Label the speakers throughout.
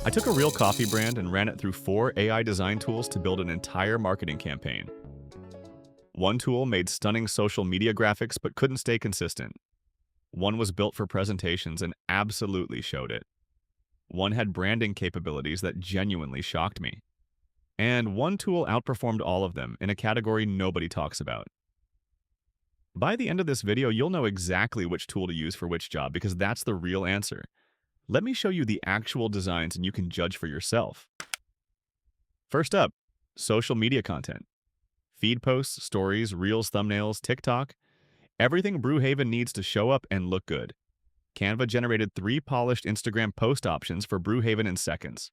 Speaker 1: I took a real coffee brand and ran it through 4 AI design tools to build an entire marketing campaign. One tool made stunning social media graphics but couldn't stay consistent. One was built for presentations and absolutely showed it. One had branding capabilities that genuinely shocked me. And one tool outperformed all of them in a category nobody talks about. By the end of this video, you'll know exactly which tool to use for which job because that's the real answer. Let me show you the actual designs and you can judge for yourself. First up, social media content. Feed posts, stories, reels, thumbnails, TikTok. Everything Brewhaven needs to show up and look good. Canva generated 3 polished Instagram post options for Brewhaven in seconds.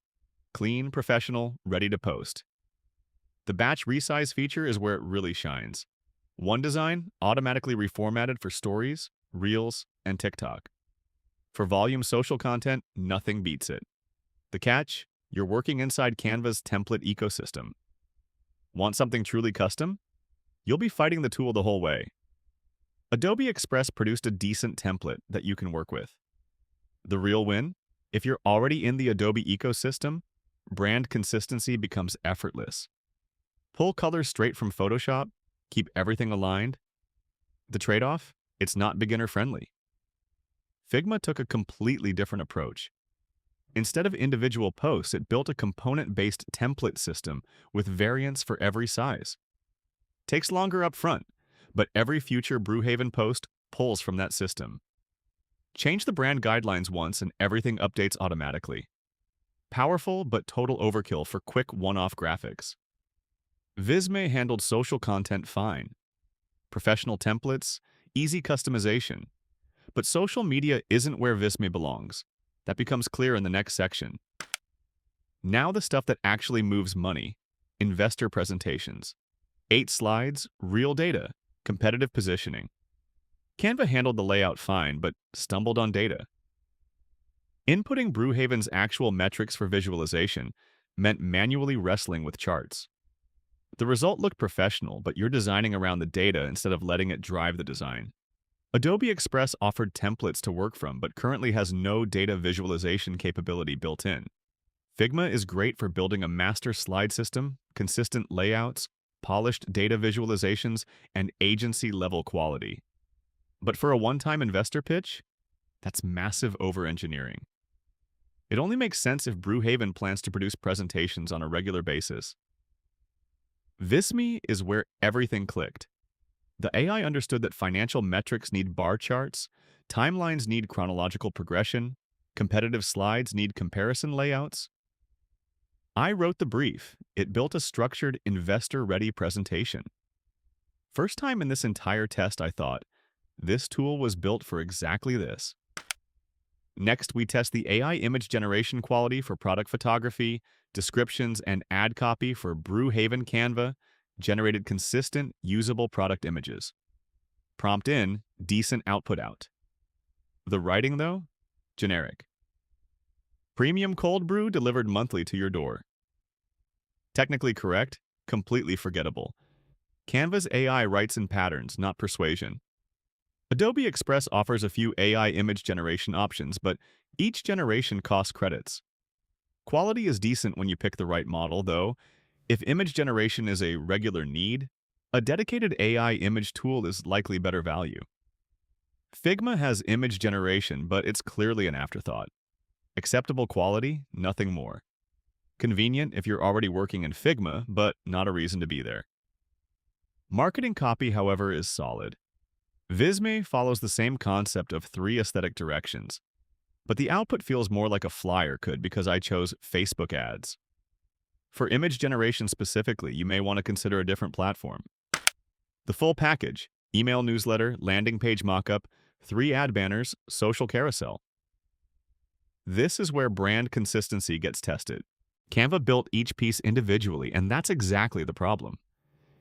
Speaker 1: Clean, professional, ready to post. The batch resize feature is where it really shines. One design automatically reformatted for stories, reels, and TikTok. For volume social content, nothing beats it. The catch? You're working inside Canva's template ecosystem. Want something truly custom? You'll be fighting the tool the whole way. Adobe Express produced a decent template that you can work with. The real win? If you're already in the Adobe ecosystem, brand consistency becomes effortless. Pull colors straight from Photoshop, keep everything aligned. The trade-off? It's not beginner-friendly. Figma took a completely different approach. Instead of individual posts, it built a component-based template system with variants for every size. Takes longer up front, but every future Brewhaven post pulls from that system. Change the brand guidelines once and everything updates automatically. Powerful but total overkill for quick one-off graphics. Visme handled social content fine. Professional templates, easy customization. But social media isn't where Visme belongs. That becomes clear in the next section. Now the stuff that actually moves money. Investor presentations. 8 slides, real data, competitive positioning. Canva handled the layout fine, but stumbled on data. Inputting Brewhaven's actual metrics for visualization meant manually wrestling with charts. The result looked professional, but you're designing around the data instead of letting it drive the design. Adobe Express offered templates to work from, but currently has no data visualization capability built in. Figma is great for building a master slide system, consistent layouts, polished data visualizations, and agency-level quality. But for a one-time investor pitch, that's massive over-engineering. It only makes sense if Brewhaven plans to produce presentations on a regular basis. Visme is where everything clicked. The AI understood that financial metrics need bar charts, timelines need chronological progression, competitive slides need comparison layouts. I wrote the brief. It built a structured, investor-ready presentation. First time in this entire test, I thought, this tool was built for exactly this. Next, we test the AI image generation quality for product photography, descriptions, and ad copy for Brewhaven Canva, generated consistent, usable product images. Prompt in, decent output out. The writing, though? Generic. Premium cold brew delivered monthly to your door. Technically correct, completely forgettable. Canva's AI writes in patterns, not persuasion. Adobe Express offers a few AI image generation options, but each generation costs credits. Quality is decent when you pick the right model, though. If image generation is a regular need, a dedicated AI image tool is likely better value. Figma has image generation, but it's clearly an afterthought. Acceptable quality, nothing more. Convenient if you're already working in Figma, but not a reason to be there. Marketing copy, however, is solid. Visme follows the same concept of 3 aesthetic directions, but the output feels more like a flyer could because I chose Facebook ads. For image generation specifically, you may want to consider a different platform. The full package: email newsletter, landing page mockup, 3 ad banners, social carousel. This is where brand consistency gets tested. Canva built each piece individually, and that's exactly the problem.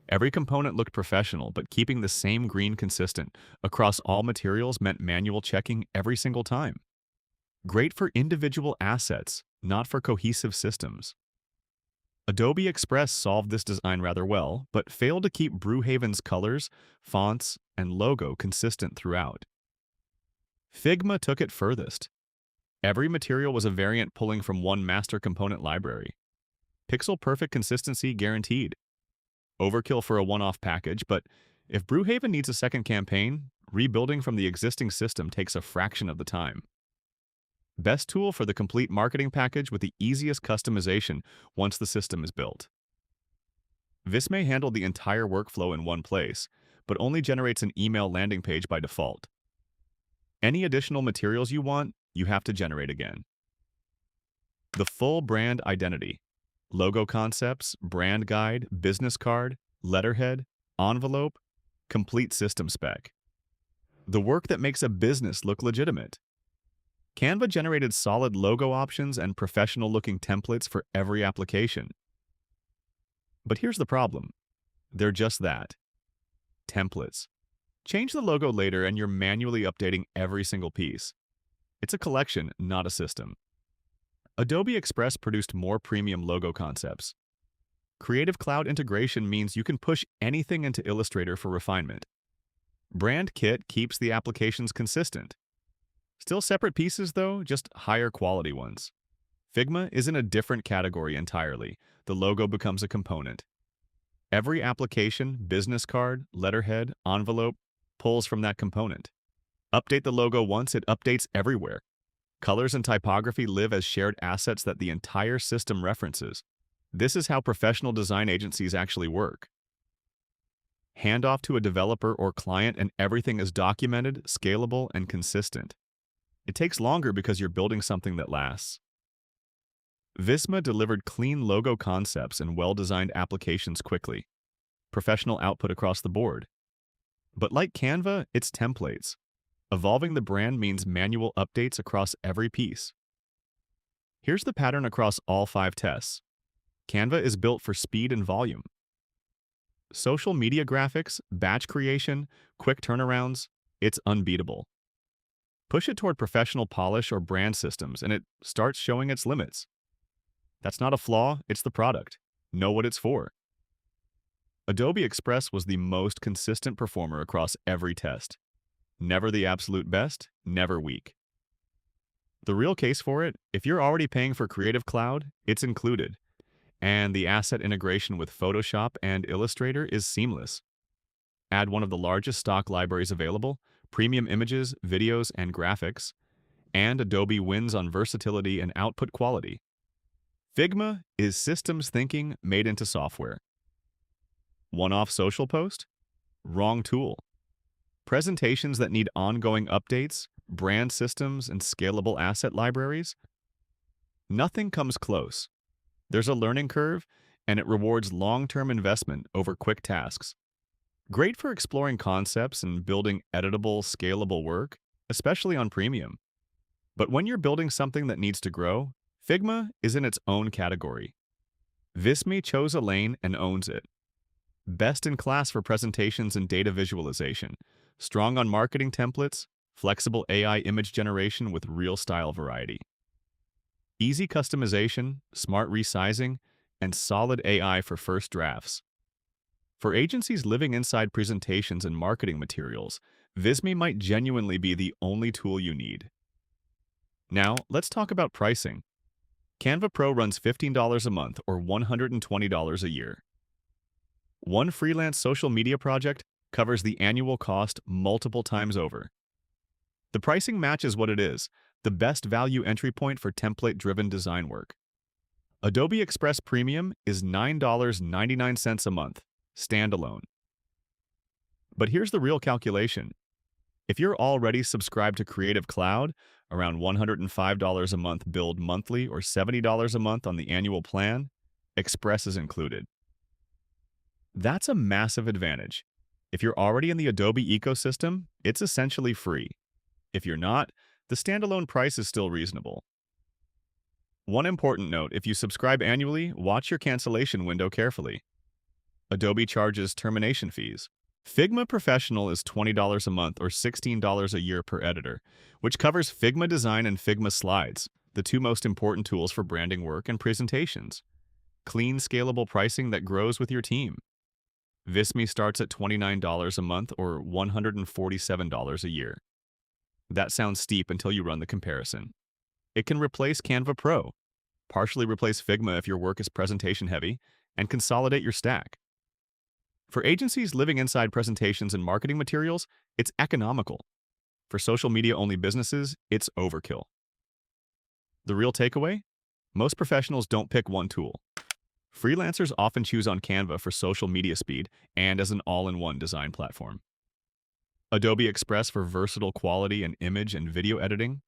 Speaker 1: Every component looked professional, but keeping the same green consistent across all materials meant manual checking every single time. Great for individual assets, not for cohesive systems. Adobe Express solved this design rather well, but failed to keep Brewhaven's colors, fonts, and logo consistent throughout. Figma took it furthest. Every material was a variant pulling from one master component library. Pixel-perfect consistency guaranteed. Overkill for a one-off package, but if Brewhaven needs a second campaign, rebuilding from the existing system takes a fraction of the time. Best tool for the complete marketing package with the easiest customization once the system is built. Visme handled the entire workflow in one place, but only generates an email landing page by default. Any additional materials you want, you have to generate again. The full brand identity. Logo concepts, brand guide, business card, letterhead, envelope, complete system spec. The work that makes a business look legitimate. Canva generated solid logo options and professional-looking templates for every application. But here's the problem. They're just that. Templates. Change the logo later and you're manually updating every single piece. It's a collection, not a system. Adobe Express produced more premium logo concepts. Creative Cloud integration means you can push anything into Illustrator for refinement. Brand Kit keeps the applications consistent. Still separate pieces though, just higher quality ones. Figma is in a different category entirely. The logo becomes a component. Every application, business card, letterhead, envelope, pulls from that component. Update the logo once, it updates everywhere. Colors and typography live as shared assets that the entire system references. This is how professional design agencies actually work. Hand off to a developer or client and everything is documented, scalable, and consistent. It takes longer because you're building something that lasts. Visme delivered clean logo concepts and well-designed applications quickly. Professional output across the board. But like Canva, it's templates. Evolving the brand means manual updates across every piece. Here's the pattern across all 5 tests. Canva is built for speed and volume. Social media graphics, batch creation, quick turnarounds, it's unbeatable. Push it toward professional polish or brand systems and it starts showing its limits. That's not a flaw, it's the product. Know what it's for. Adobe Express was the most consistent performer across every test. Never the absolute best, never weak. The real case for it, if you're already paying for Creative Cloud, it's included. And the asset integration with Photoshop and Illustrator is seamless. Add one of the largest stock libraries available, premium images, videos, and graphics, and Adobe wins on versatility and output quality. Figma is systems thinking made into software. One-off social post? Wrong tool. Presentations that need ongoing updates, brand systems, and scalable asset libraries? Nothing comes close. There's a learning curve, and it rewards long-term investment over quick tasks. Great for exploring concepts and building editable, scalable work, especially on premium. But when you're building something that needs to grow, Figma is in its own category. Visme chose a lane and owns it. Best in class for presentations and data visualization, strong on marketing templates, flexible AI image generation with real style variety. Easy customization, smart resizing, and solid AI for first drafts. For agencies living inside presentations and marketing materials, Visme might genuinely be the only tool you need. Now, let's talk about pricing. Canva Pro runs $15 a month or $120 a year. One freelance social media project covers the annual cost multiple times over. The pricing matches what it is, the best value entry point for template-driven design work. Adobe Express Premium is $9.99 a month, standalone. But here's the real calculation. If you're already subscribed to Creative Cloud, around $105 a month billed monthly or $70 a month on the annual plan, Express is included. That's a massive advantage. If you're already in the Adobe ecosystem, it's essentially free. If you're not, the standalone price is still reasonable. One important note, if you subscribe annually, watch your cancellation window carefully. Adobe charges termination fees. Figma Professional is $20 a month or $16 a year per editor, which covers Figma Design and Figma Slides, the 2 most important tools for branding work and presentations. Clean, scalable pricing that grows with your team. Visme starts at $29 a month or $147 a year. That sounds steep until you run the comparison. It can replace Canva Pro, partially replace Figma if your work is presentation heavy, and consolidate your stack. For agencies living inside presentations and marketing materials, it's economical. For social media only businesses, it's overkill. The real takeaway? Most professionals don't pick one tool. Freelancers often choose on Canva for social media speed and as an all-in-one design platform. Adobe Express for versatile quality and image and video editing.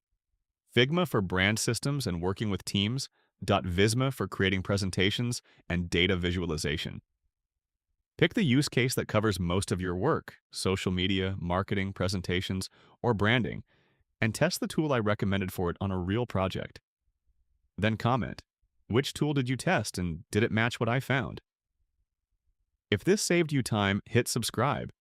Speaker 1: Figma for brand systems and working with teams. Visme for creating presentations and data visualization. Pick the use case that covers most of your work, social media, marketing, presentations, or branding, and test the tool I recommended for it on a real project. Then comment, which tool did you test and did it match what I found? If this saved you time, hit subscribe